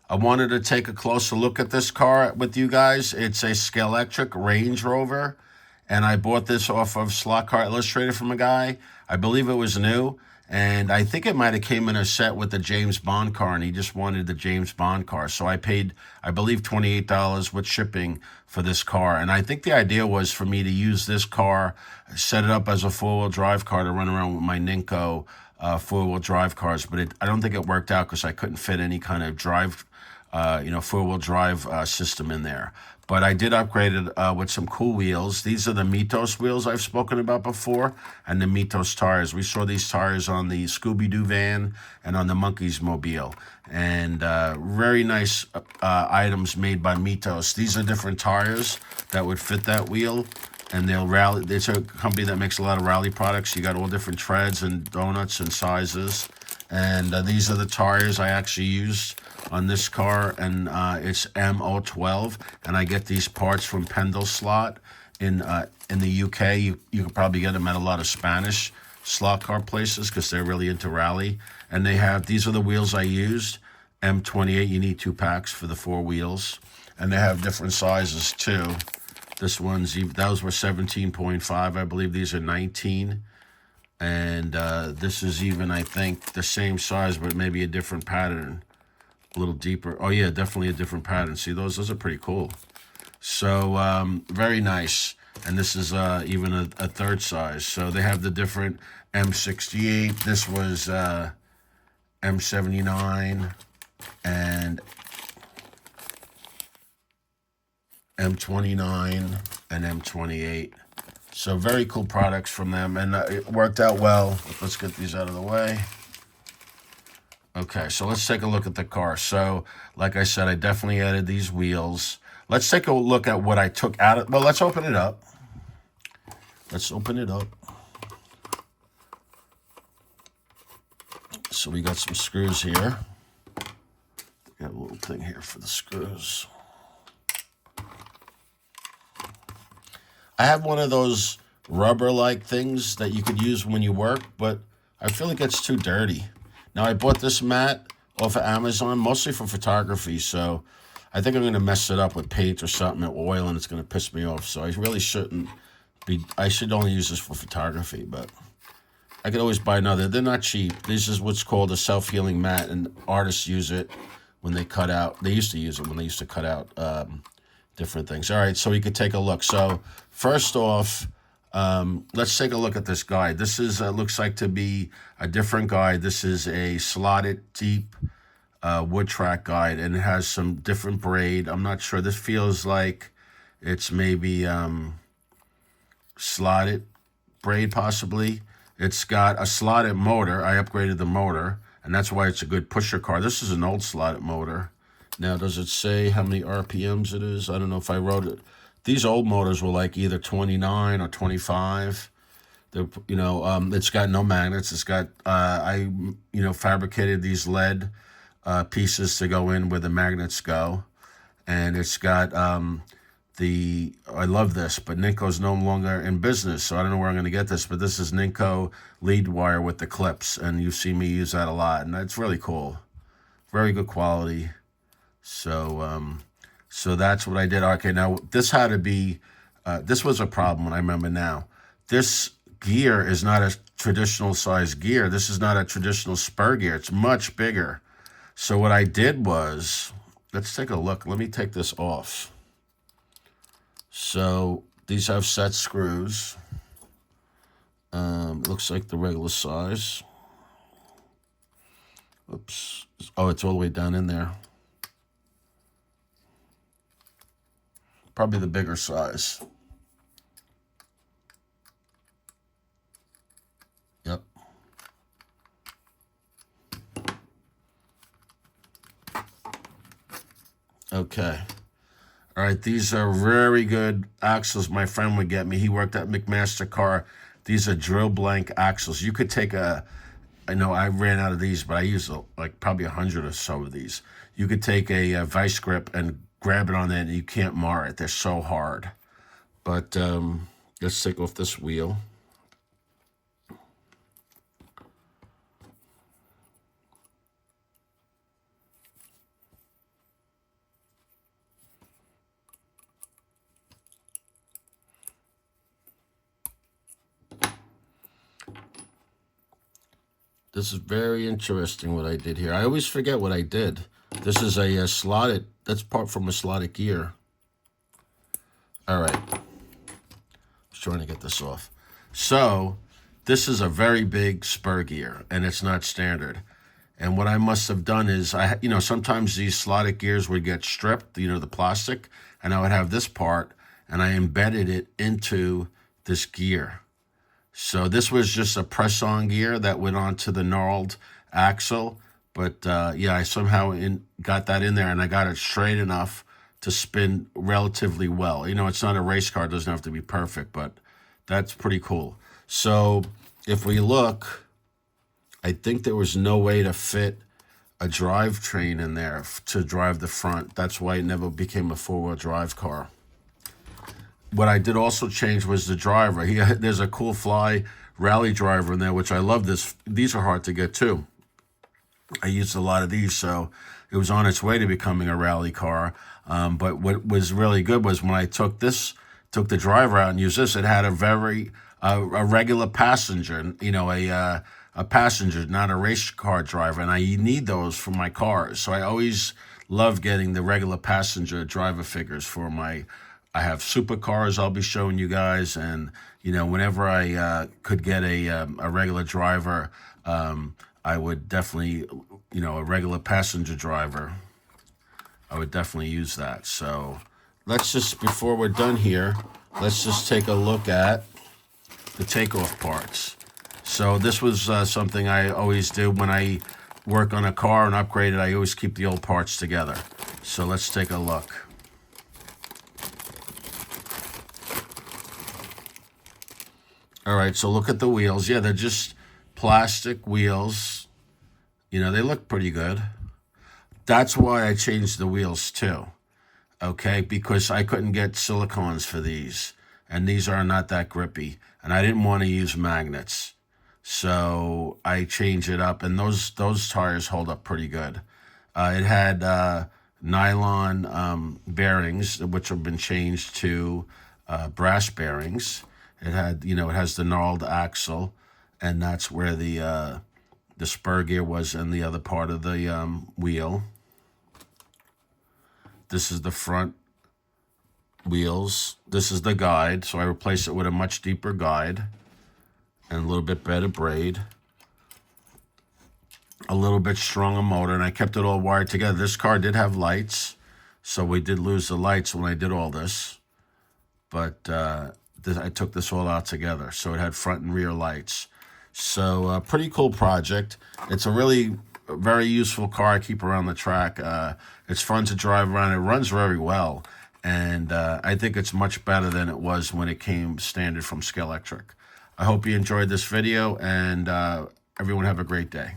I wanted to take a closer look at this car with you guys. It's a Scalextric Range Rover, and I bought this off of Slot Car Illustrated from a guy. I believe it was new, and I think it might have came in a set with the James Bond car, and he just wanted the James Bond car. So I paid, I believe, $28 with shipping for this car. And I think the idea was for me to use this car, set it up as a four-wheel drive car to run around with my Ninko four-wheel drive cars, but I don't think it worked out because I couldn't fit any kind of drive, four-wheel drive system in there. But I did upgrade it with some cool wheels. These are the Mythos wheels I've spoken about before, and the Mythos tires. We saw these tires on the Scooby-Doo van and on the Monkeys mobile. And very nice items made by Mythos. These are different tires that would fit that wheel. And they'll rally. It's a company that makes a lot of rally products. You got all different treads and donuts and sizes. And these are the tires I actually used on this car, and it's MO12. And I get these parts from Pendle Slot in the UK. You can probably get them at a lot of Spanish slot car places because they're really into rally. And they have, these are the wheels I used. M28, you need 2 packs for the 4 wheels. And they have different sizes too. This one's, those were 17.5. I believe these are 19. And this is even, I think, the same size, but maybe a different pattern. A little deeper. Oh, yeah, definitely a different pattern. See, those are pretty cool. So, very nice. And this is even a third size. So they have the different M68. This was M79 and M29 and M28. So very cool products from them, and it worked out well. Let's get these out of the way. Okay, so let's take a look at the car. So, like I said, I definitely added these wheels. Let's take a look at what I took out of, well, let's open it up. Let's open it up. So we got some screws here. Got a little thing here for the screws. I have one of those rubber-like things that you could use when you work, but I feel like it's too dirty. Now, I bought this mat off of Amazon, mostly for photography, so I think I'm going to mess it up with paint or something or oil, and it's going to piss me off. So I really shouldn't be, I should only use this for photography, but I could always buy another. They're not cheap. This is what's called a self-healing mat, and artists use it when they cut out, they used to use it when they used to cut out different things. All right, so we could take a look. So first off, let's take a look at this guide. This is looks like to be a different guide. This is a slotted deep wood track guide, and it has some different braid. I'm not sure. This feels like it's maybe slotted braid possibly. It's got a slotted motor. I upgraded the motor, and that's why it's a good pusher car. This is an old slotted motor. Now, does it say how many RPMs it is? I don't know if I wrote it. These old motors were like either 29 or 25. It's got no magnets. It's got, fabricated these lead pieces to go in where the magnets go. And it's got I love this, but Ninko's no longer in business, so I don't know where I'm going to get this, but this is Ninko lead wire with the clips, and you see me use that a lot, and that's really cool. Very good quality. So that's what I did. Okay, now this had to be, this was a problem, I remember now. This gear is not a traditional size gear. This is not a traditional spur gear. It's much bigger. So what I did was, let's take a look. Let me take this off. So these have set screws. It looks like the regular size. Oops. Oh, it's all the way down in there. Probably the bigger size. Yep. Okay. All right, these are very good axles my friend would get me. He worked at McMaster Car. These are drill blank axles. You could take I know I ran out of these, but I used like probably 100 or so of these. You could take a vice grip and grab it on that, and you can't mar it. They're so hard. But let's take off this wheel. This is very interesting what I did here. I always forget what I did. This is a slotted, that's part from a slotted gear. All right. I was trying to get this off. So this is a very big spur gear, and it's not standard. And what I must have done is, sometimes these slotted gears would get stripped, the plastic, and I would have this part, and I embedded it into this gear. So this was just a press-on gear that went onto the knurled axle. But I somehow got that in there, and I got it straight enough to spin relatively well. It's not a race car. It doesn't have to be perfect, but that's pretty cool. So if we look, I think there was no way to fit a drivetrain in there to drive the front. That's why it never became a four-wheel drive car. What I did also change was the driver. There's a Cool Fly rally driver in there, which I love. These are hard to get too. I used a lot of these, so it was on its way to becoming a rally car. But what was really good was when I took the driver out and used this, it had a regular passenger, a passenger, not a race car driver. And I need those for my cars. So I always love getting the regular passenger driver figures for I have supercars I'll be showing you guys. And, whenever I could get a regular driver, I would definitely, a regular passenger driver, I would definitely use that. So before we're done here, let's just take a look at the takeoff parts. So this was something I always do when I work on a car and upgrade it. I always keep the old parts together. So let's take a look. All right, so look at the wheels. Yeah, they're just plastic wheels. They look pretty good. That's why I changed the wheels too, okay? Because I couldn't get silicones for these, and these are not that grippy, and I didn't want to use magnets. So I changed it up, and those tires hold up pretty good. It had nylon bearings, which have been changed to brass bearings. It had, it has the knurled axle, and that's where the spur gear was in the other part of the wheel. This is the front wheels. This is the guide, so I replaced it with a much deeper guide and a little bit better braid. A little bit stronger motor, and I kept it all wired together. This car did have lights, so we did lose the lights when I did all this. But I took this all out together, so it had front and rear lights. So pretty cool project. It's a really very useful car I keep around the track. It's fun to drive around. It runs very well, and I think it's much better than it was when it came standard from Scalextric. I hope you enjoyed this video, and everyone have a great day.